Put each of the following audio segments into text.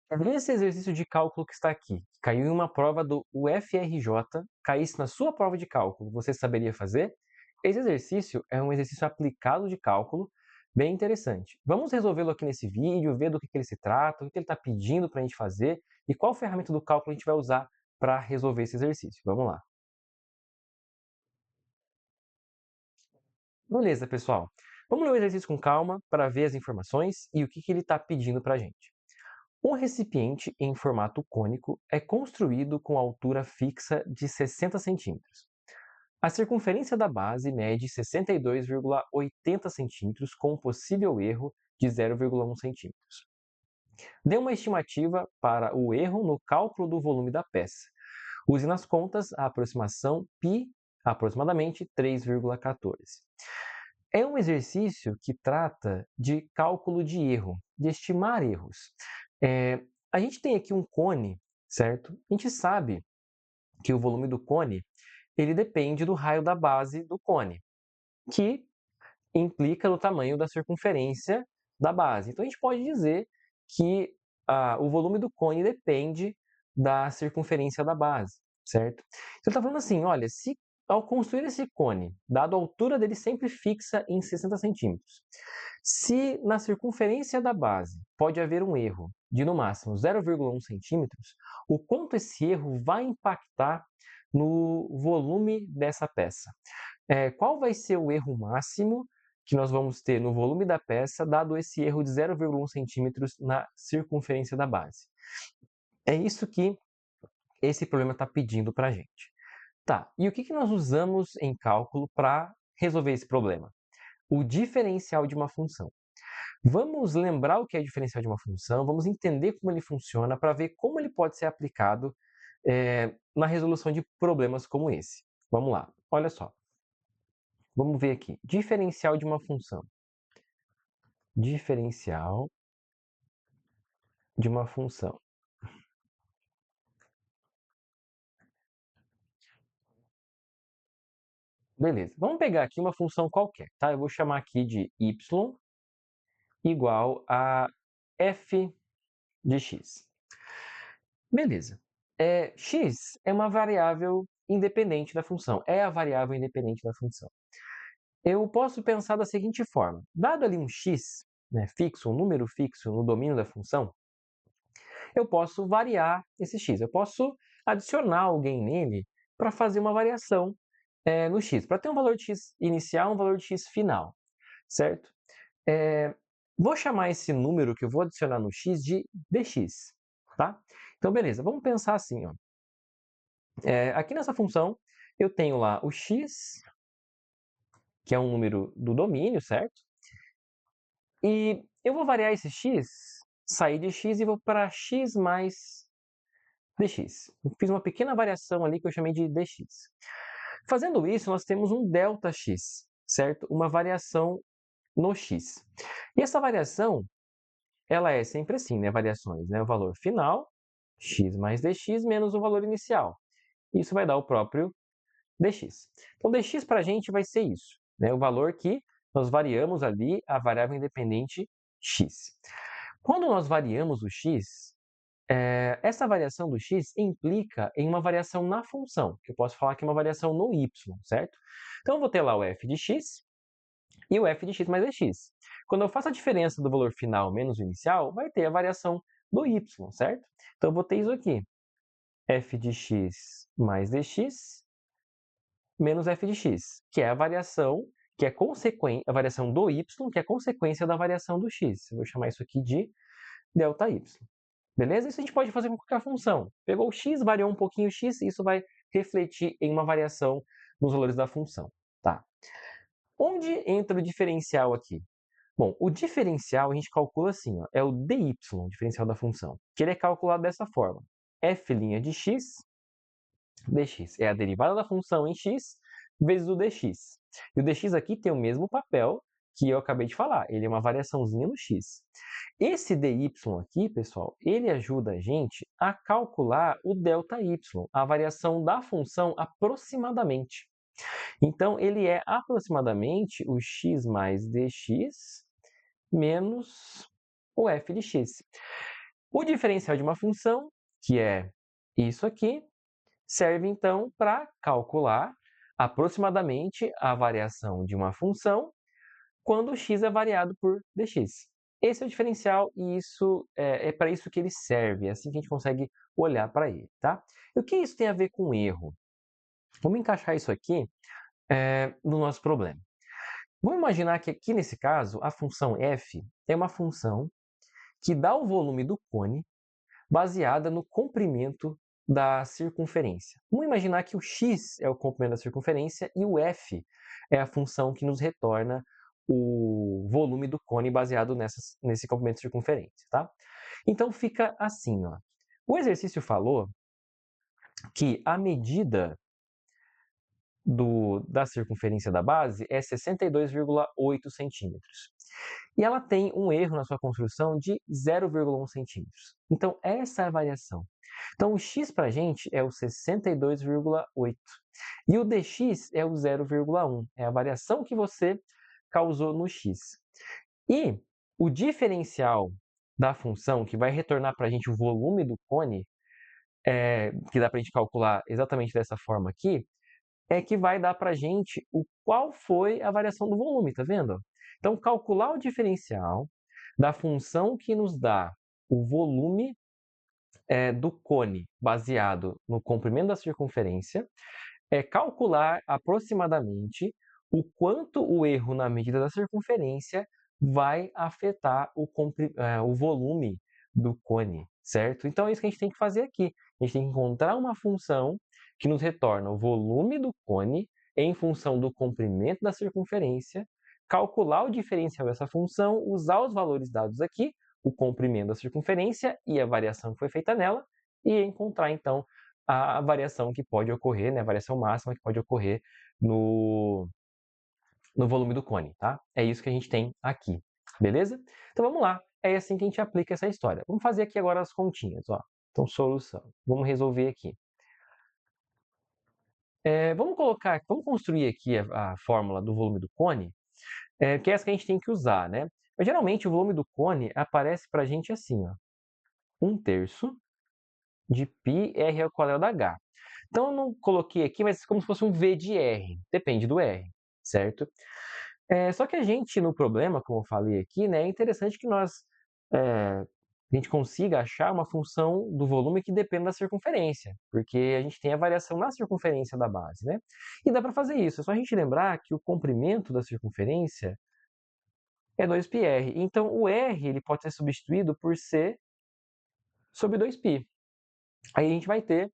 Esse exercício de cálculo que está aqui, que caiu em uma prova do UFRJ, caísse na sua prova de cálculo, você saberia fazer? Esse exercício é um exercício aplicado de cálculo, bem interessante. Vamos resolvê-lo aqui nesse vídeo, ver do que ele se trata, o que ele está pedindo para a gente fazer e qual ferramenta do cálculo a gente vai usar para resolver esse exercício. Vamos lá. Beleza, pessoal. Vamos ler o exercício com calma para ver as informações e o que ele está pedindo para a gente. Um recipiente em formato cônico é construído com altura fixa de 60 centímetros. A circunferência da base mede 62,80 centímetros com um possível erro de 0,1 centímetros. Dê uma estimativa para o erro no cálculo do volume da peça. Use nas contas a aproximação π, aproximadamente 3,14. É um exercício que trata de cálculo de erro, de estimar erros. É, a gente tem aqui um cone, certo? A gente sabe que o volume do cone ele depende do raio da base do cone, que implica no tamanho da circunferência da base. Então a gente pode dizer que o volume do cone depende da circunferência da base, certo? Então ele está falando assim, olha, se ao construir esse cone, dado a altura dele sempre fixa em 60 centímetros, se na circunferência da base pode haver um erro de no máximo 0,1 centímetros, o quanto esse erro vai impactar no volume dessa peça? Qual vai ser o erro máximo que nós vamos ter no volume da peça, dado esse erro de 0,1 centímetros na circunferência da base? É isso que esse problema está pedindo para a gente. Tá, e o que nós usamos em cálculo para resolver esse problema? O diferencial de uma função. Vamos lembrar o que é diferencial de uma função, vamos entender como ele funciona para ver como ele pode ser aplicado na resolução de problemas como esse. Vamos lá, olha só. Vamos ver aqui. Diferencial de uma função. Diferencial de uma função. Beleza, vamos pegar aqui uma função qualquer, tá? Eu vou chamar aqui de y igual a f de x. Beleza. X é uma variável independente da função, é a variável independente da função. Eu posso pensar da seguinte forma, dado ali um x, né, fixo, um número fixo no domínio da função, eu posso variar esse x, eu posso adicionar alguém nele para fazer uma variação no x, para ter um valor de x inicial, um valor de x final, certo? Vou chamar esse número que eu vou adicionar no x de dx, tá? Então, beleza, vamos pensar assim, ó. Aqui nessa função, eu tenho lá o x, que é um número do domínio, certo? E eu vou variar esse x, sair de x e vou para x mais dx. Eu fiz uma pequena variação ali que eu chamei de dx. Fazendo isso, nós temos um ΔX, certo? Uma variação no x. E essa variação, ela é sempre assim, né? Variações, né? O valor final, x mais dx, menos o valor inicial. Isso vai dar o próprio dx. Então, dx para a gente vai ser isso, né? O valor que nós variamos ali a variável independente x. Quando nós variamos o x, essa variação do x implica em uma variação na função, que eu posso falar que é uma variação no y, certo? Então, eu vou ter lá o f de x e o f de x mais dx. Quando eu faço a diferença do valor final menos o inicial, vai ter a variação do y, certo? Então, eu vou ter isso aqui, f de x mais dx menos f de x, que é a variação que é consequência, a variação do y, que é consequência da variação do x. Eu vou chamar isso aqui de ΔY. Beleza? Isso a gente pode fazer com qualquer função. Pegou o x, variou um pouquinho o x, isso vai refletir em uma variação nos valores da função. Tá? Onde entra o diferencial aqui? Bom, o diferencial a gente calcula assim, ó, é o dy, o diferencial da função, que ele é calculado dessa forma. f' de x dx é a derivada da função em x vezes o dx. E o dx aqui tem o mesmo papel que eu acabei de falar, ele é uma variaçãozinha no x. Esse dy aqui, pessoal, ele ajuda a gente a calcular o ΔY, a variação da função aproximadamente. Então, ele é aproximadamente o x mais dx menos o f de x. O diferencial de uma função, que é isso aqui, serve então para calcular aproximadamente a variação de uma função quando x é variado por dx. Esse é o diferencial e isso é para isso que ele serve, é assim que a gente consegue olhar para ele, tá? E o que isso tem a ver com erro? Vamos encaixar isso aqui no nosso problema. Vamos imaginar que aqui nesse caso a função f é uma função que dá o volume do cone baseada no comprimento da circunferência. Vamos imaginar que o x é o comprimento da circunferência e o f é a função que nos retorna o volume do cone baseado nesse comprimento de circunferência, tá? Então fica assim, ó. O exercício falou que a medida da circunferência da base é 62,8 centímetros. E ela tem um erro na sua construção de 0,1 centímetros. Então, essa é a variação. Então, o x para a gente é o 62,8. E o dx é o 0,1. É a variação que você causou no x. E o diferencial da função, que vai retornar para a gente o volume do cone, que dá para a gente calcular exatamente dessa forma aqui, é que vai dar para a gente qual foi a variação do volume, tá vendo? Então, calcular o diferencial da função que nos dá o volume do cone baseado no comprimento da circunferência é calcular aproximadamente o quanto o erro na medida da circunferência vai afetar o volume do cone, certo? Então é isso que a gente tem que fazer aqui. A gente tem que encontrar uma função que nos retorna o volume do cone em função do comprimento da circunferência, calcular o diferencial dessa função, usar os valores dados aqui, o comprimento da circunferência e a variação que foi feita nela, e encontrar então a variação que pode ocorrer, né, a variação máxima que pode ocorrer no volume do cone, tá? É isso que a gente tem aqui, beleza? Então vamos lá, é assim que a gente aplica essa história. Vamos fazer aqui agora as continhas, ó. Então, solução. Vamos resolver aqui. Vamos construir aqui a fórmula do volume do cone, que é essa que a gente tem que usar, né? Mas, geralmente o volume do cone aparece para a gente assim, ó, 1/3 de πr ao quadrado h. Então, eu não coloquei aqui, mas como se fosse um V de R, depende do R, certo? Só que a gente, no problema, como eu falei aqui, né, é interessante que a gente consiga achar uma função do volume que dependa da circunferência, porque a gente tem a variação na circunferência da base, né? E dá para fazer isso, é só a gente lembrar que o comprimento da circunferência é 2πr. Então, o R ele pode ser substituído por C sobre 2π. Aí a gente vai ter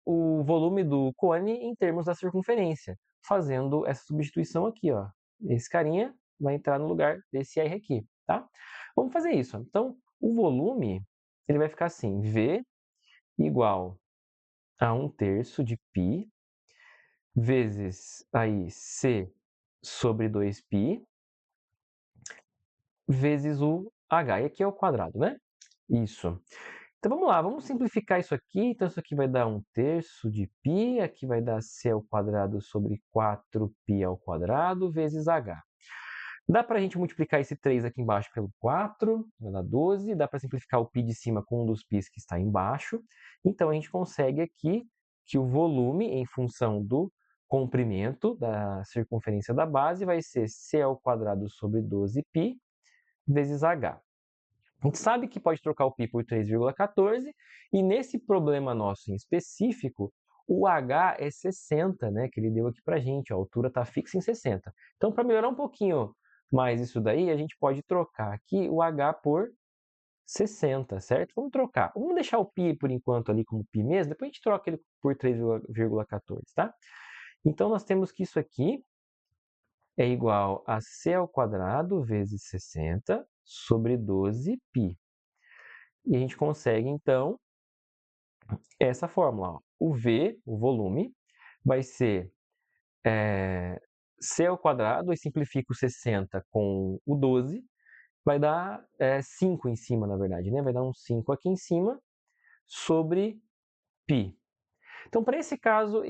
o volume do cone em termos da circunferência, fazendo essa substituição aqui, ó. Esse carinha vai entrar no lugar desse R aqui, tá? Vamos fazer isso. Então, o volume ele vai ficar assim, V igual a 1/3 de π vezes aí C sobre 2π vezes o H. E aqui é o quadrado, né? Isso. Então vamos lá, vamos simplificar isso aqui. Então isso aqui vai dar 1/3 de π, aqui vai dar c ao quadrado sobre 4π ao quadrado vezes h. Dá para a gente multiplicar esse 3 aqui embaixo pelo 4, vai dar 12. Dá para simplificar o π de cima com um dos π's que está embaixo. Então a gente consegue aqui que o volume em função do comprimento da circunferência da base vai ser c ao quadrado sobre 12π vezes h. A gente sabe que pode trocar o π por 3,14 e nesse problema nosso em específico, o h é 60, né, que ele deu aqui para a gente, a altura está fixa em 60. Então, para melhorar um pouquinho mais isso daí, a gente pode trocar aqui o h por 60, certo? Vamos trocar. Vamos deixar o π por enquanto ali como π mesmo, depois a gente troca ele por 3,14, tá? Então, nós temos que isso aqui é igual a c ao quadrado vezes 60 sobre 12π. E a gente consegue, então, essa fórmula. Ó. O V, o volume, vai ser C ao quadrado, e simplifico 60 com o 12, vai dar 5 em cima, na verdade, né? Vai dar um 5 aqui em cima sobre π. Então, para esse caso,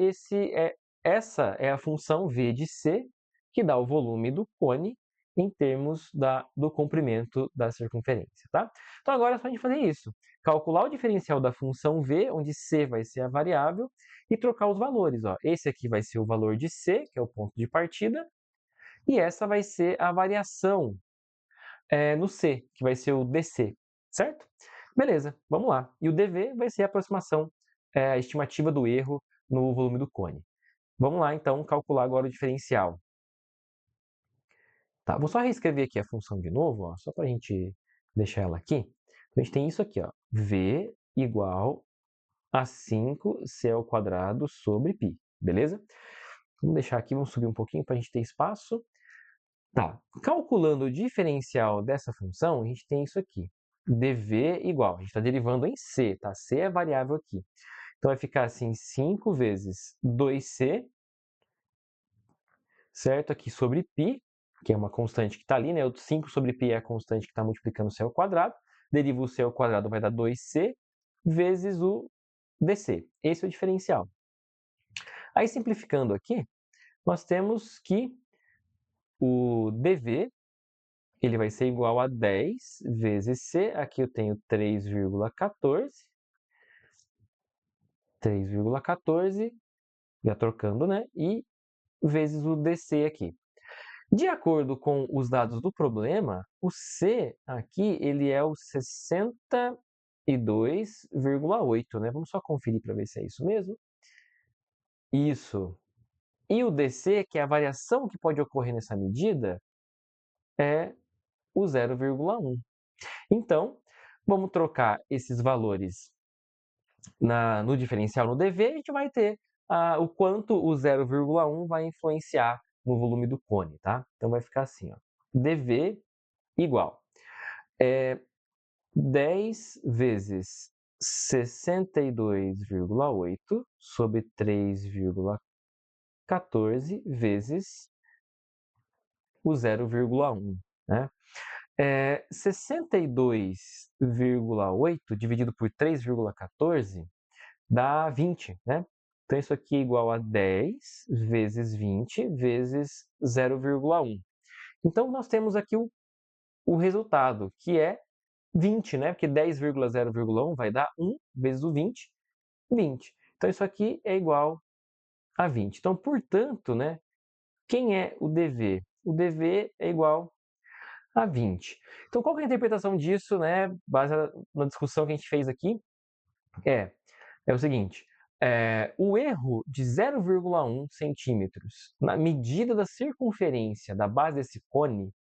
essa é a função V de C, que dá o volume do cone em termos do comprimento da circunferência, tá? Então agora é só a gente fazer isso. Calcular o diferencial da função v, onde c vai ser a variável, e trocar os valores. Ó. Esse aqui vai ser o valor de c, que é o ponto de partida, e essa vai ser a variação no c, que vai ser o dc, certo? Beleza, vamos lá. E o dv vai ser a aproximação, a estimativa do erro no volume do cone. Vamos lá, então, calcular agora o diferencial. Tá, vou só reescrever aqui a função de novo, ó, só para a gente deixar ela aqui. Então, a gente tem isso aqui, ó, v igual a 5c² sobre π, beleza? Vamos deixar aqui, vamos subir um pouquinho para a gente ter espaço. Tá, calculando o diferencial dessa função, a gente tem isso aqui. dv igual, a gente está derivando em c, tá? C é a variável aqui. Então, vai ficar assim, 5 vezes 2c, certo? Aqui sobre π, que é uma constante que está ali, né? O 5 sobre π é a constante que está multiplicando o c ao quadrado. Deriva o c ao quadrado, vai dar 2c, vezes o dc. Esse é o diferencial. Aí, simplificando aqui, nós temos que o dv ele vai ser igual a 10 vezes c. Aqui eu tenho 3,14, já trocando, né? E vezes o dc aqui. De acordo com os dados do problema, o C aqui ele é o 62,8, né? Vamos só conferir para ver se é isso mesmo. Isso. E o DC, que é a variação que pode ocorrer nessa medida, é o 0,1. Então, vamos trocar esses valores no diferencial no dV, a gente vai ter o quanto o 0,1 vai influenciar no volume do cone, tá? Então, vai ficar assim, ó, dV igual 10 vezes 62,8 sobre 3,14 vezes o 0,1, né? 62,8 dividido por 3,14 dá 20, né? Então, isso aqui é igual a 10 vezes 20 vezes 0,1. Então, nós temos aqui o resultado, que é 20, né? Porque 10,0,1 vai dar 1 vezes o 20, 20. Então, isso aqui é igual a 20. Então, portanto, né? Quem é o dV? O dV é igual a 20. Então, qual que é a interpretação disso, né? Baseada na discussão que a gente fez aqui, é o seguinte. O erro de 0,1 centímetros na medida da circunferência da base desse cone,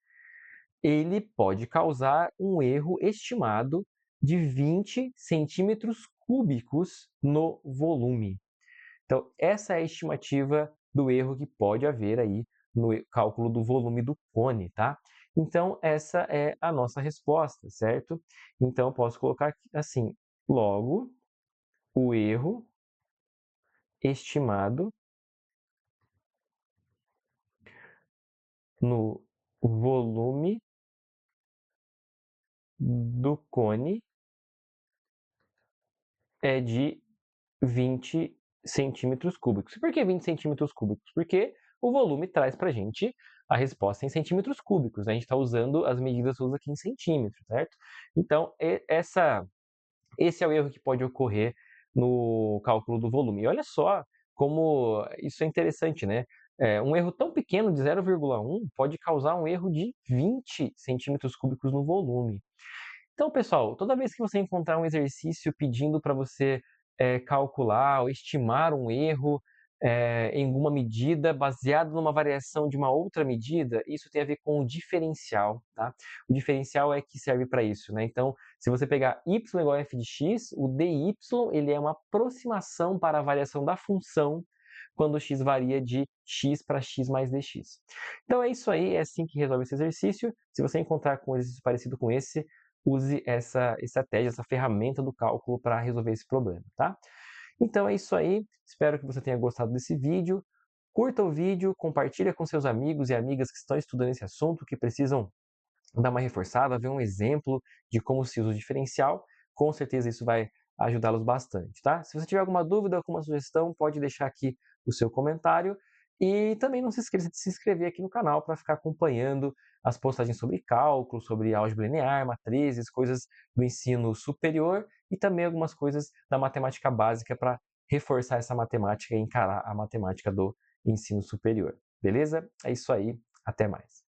ele pode causar um erro estimado de 20 centímetros cúbicos no volume. Então, essa é a estimativa do erro que pode haver aí no cálculo do volume do cone, tá? Então, essa é a nossa resposta, certo? Então, eu posso colocar aqui, assim, logo, o erro estimado no volume do cone é de 20 centímetros cúbicos. Por que 20 centímetros cúbicos? Porque o volume traz para a gente a resposta em centímetros cúbicos. A gente está usando as medidas todas aqui em centímetros, certo? Então, esse é o erro que pode ocorrer no cálculo do volume. E olha só como isso é interessante, né? Um erro tão pequeno de 0,1 pode causar um erro de 20 centímetros cúbicos no volume. Então, pessoal, toda vez que você encontrar um exercício pedindo para você calcular ou estimar um erro em alguma medida baseado numa variação de uma outra medida, isso tem a ver com o diferencial, tá? O diferencial é que serve para isso, né? Então, se você pegar y igual a f de x, o dy ele é uma aproximação para a variação da função quando x varia de x para x mais dx. Então, é isso aí, é assim que resolve esse exercício. Se você encontrar com um exercício parecido com esse, use essa estratégia, essa ferramenta do cálculo para resolver esse problema, tá? Então é isso aí, espero que você tenha gostado desse vídeo. Curta o vídeo, compartilha com seus amigos e amigas que estão estudando esse assunto, que precisam dar uma reforçada, ver um exemplo de como se usa o diferencial. Com certeza isso vai ajudá-los bastante, tá? Se você tiver alguma dúvida, alguma sugestão, pode deixar aqui o seu comentário. E também não se esqueça de se inscrever aqui no canal para ficar acompanhando as postagens sobre cálculo, sobre álgebra linear, matrizes, coisas do ensino superior e também algumas coisas da matemática básica para reforçar essa matemática e encarar a matemática do ensino superior. Beleza? É isso aí, até mais.